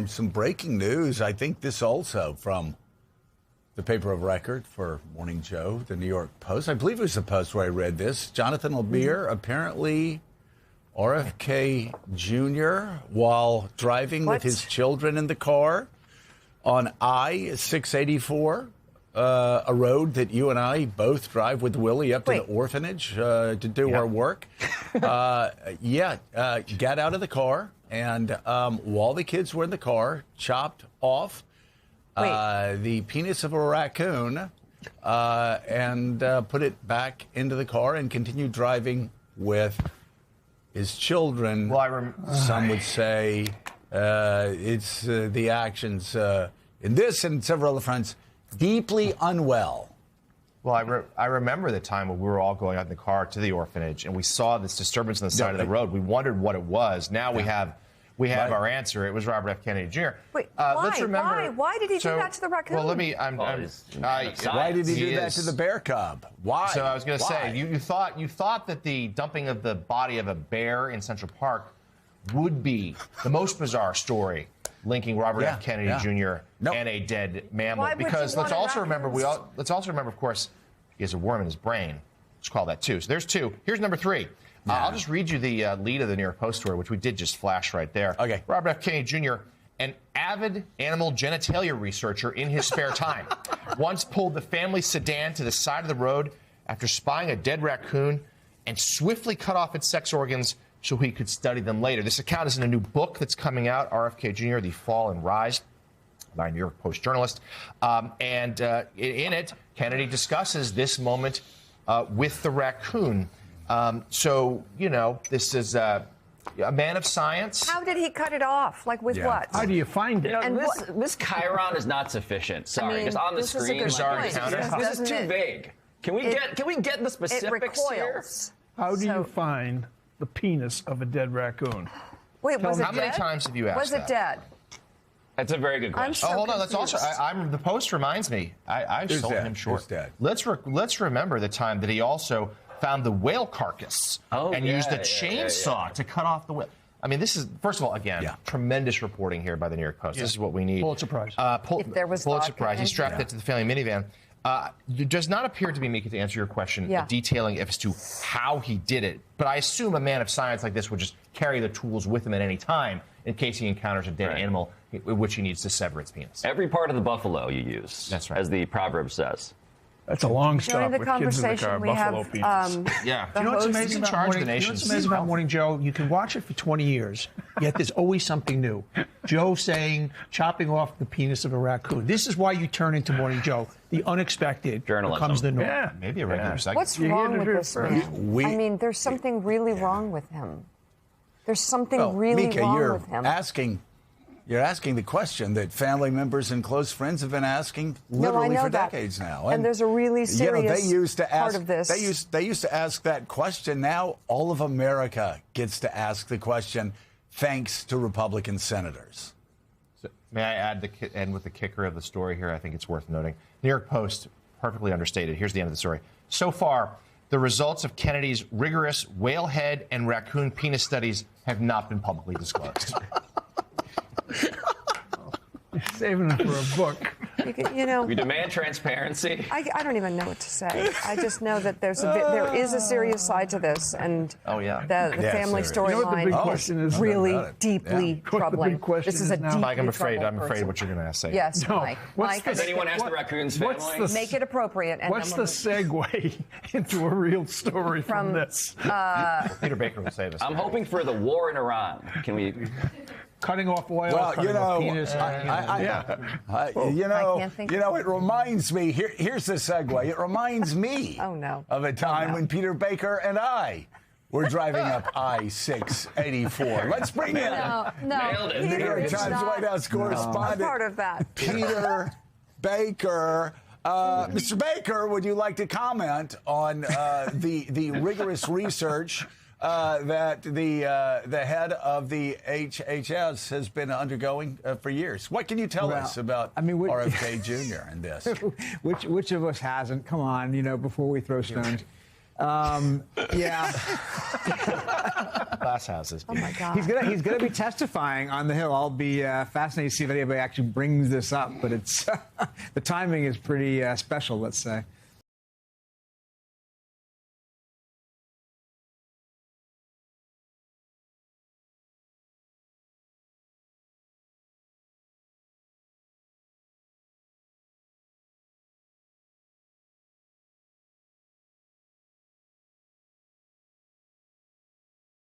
Some breaking news. I think this also from the paper of record for Morning Joe, the New York Post. I believe it was the Post where I read this. Jonathan LeBeer, apparently RFK Jr., while driving with his children in the car on I-684, a road that you and I both drive with Willie up to the orphanage to do our work. Got out of the car, and while the kids were in the car, chopped off the penis of a raccoon and put it back into the car and continued driving with his children. Well, some would say it's the actions in this and several other fronts deeply unwell. Well, I remember the time when we were all going out in the car to the orphanage and we saw this disturbance on the side of the road. We wondered what it was. Now we have our answer. It was Robert F. Kennedy Jr. Wait, let's remember. Why did he do that to the raccoon? Well, let me. Why did he do that to the bear cub? Why? So I was going to say, you thought that the dumping of the body of a bear in Central Park would be the most bizarre story linking Robert F. Kennedy Jr. and a dead mammal. Because let's also remember, of course, he has a worm in his brain. Let's call that two. So there's two. Here's number three. I'll just read you the lead of the New York Post story, which we did just flash right there. Okay. Robert F. Kennedy Jr., an avid animal genitalia researcher in his spare time, once pulled the family sedan to the side of the road after spying a dead raccoon and swiftly cut off its sex organs so he could study them later. This account is in a new book that's coming out, RFK Jr., The Fall and Rise, by a New York Post journalist. And in it, Kennedy discusses this moment with the raccoon. So, this is a man of science. How did he cut it off? Like with what? How do you find it? And this chyron is not sufficient. Sorry, just on the screen. This is too vague. Can we get the specifics here? How do you find the penis of a dead raccoon? Wait, was it dead? How many times have you asked Was it dead? That's a very good question. I'm so hold on. Let's also. The Post reminds me. I sold him short. Dead. Let's remember the time that he also found the whale carcass and used a chainsaw to cut off the whale. I mean, this is, first of all, again, tremendous reporting here by the New York Post. This is what we need. Pulitzer Prize. If there was Pulitzer vodka Prize. He in strapped it to the family minivan. It does not appear to be me to answer your question, detailing as to how he did it. But I assume a man of science like this would just carry the tools with him at any time in case he encounters a dead animal, which he needs to sever its penis. Every part of the buffalo you use. That's right. As the proverb says. That's a long stop During the with kids in the car. conversation, we Buffalo have penis. Yeah. the You know what's host- amazing about Morning, What's amazing about Morning Joe? You can watch it for 20 years, yet there's always something new. Joe saying, chopping off the penis of a raccoon. This is why you turn into Morning Joe. The unexpected Journalism. becomes the norm. Yeah. Maybe a regular segment. What's wrong with this man? We- I mean, there's something really wrong with him. There's something really Mika, wrong with him. You're asking the question that family members and close friends have been asking literally for decades now. And there's a really serious they used to ask, part of this. They used to ask that question. Now all of America gets to ask the question, thanks to Republican senators. So, may I end with the kicker of the story here? I think it's worth noting. New York Post, perfectly understated. Here's the end of the story. So far, the results of Kennedy's rigorous whale head and raccoon penis studies have not been publicly disclosed. Saving it for a book. We demand transparency. I don't even know what to say. I just know that there is a serious side to this, and the family storyline big question is really deeply troubling. big question This is a is now- deeply Mike, I'm afraid troubled what you're going to say. Yes, No. Mike. What's Has anyone asked the raccoon's family? Make it appropriate. And What's then the we'll- segue into a real story from From- this? Peter Baker will say this. I'm hoping for the war in Iran. Can we? Cutting off oil, Well, cutting off penis. can't think of it reminds me. Here's the segue. It reminds me Oh, no. of a time when Peter Baker and I were driving up I-684. Let's bring in Nailed it. New Peter York is Times not White House a correspondent part of that. Peter Baker. Mr. Baker, would you like to comment on the rigorous research that the head of the HHS has been undergoing for years? What can you tell us about RFK Jr. and this? Which of us hasn't? Come on, before we throw stones. Yeah. Glass houses. Oh my God. He's gonna be testifying on the Hill. I'll be fascinated to see if anybody actually brings this up, but it's the timing is pretty special, let's say.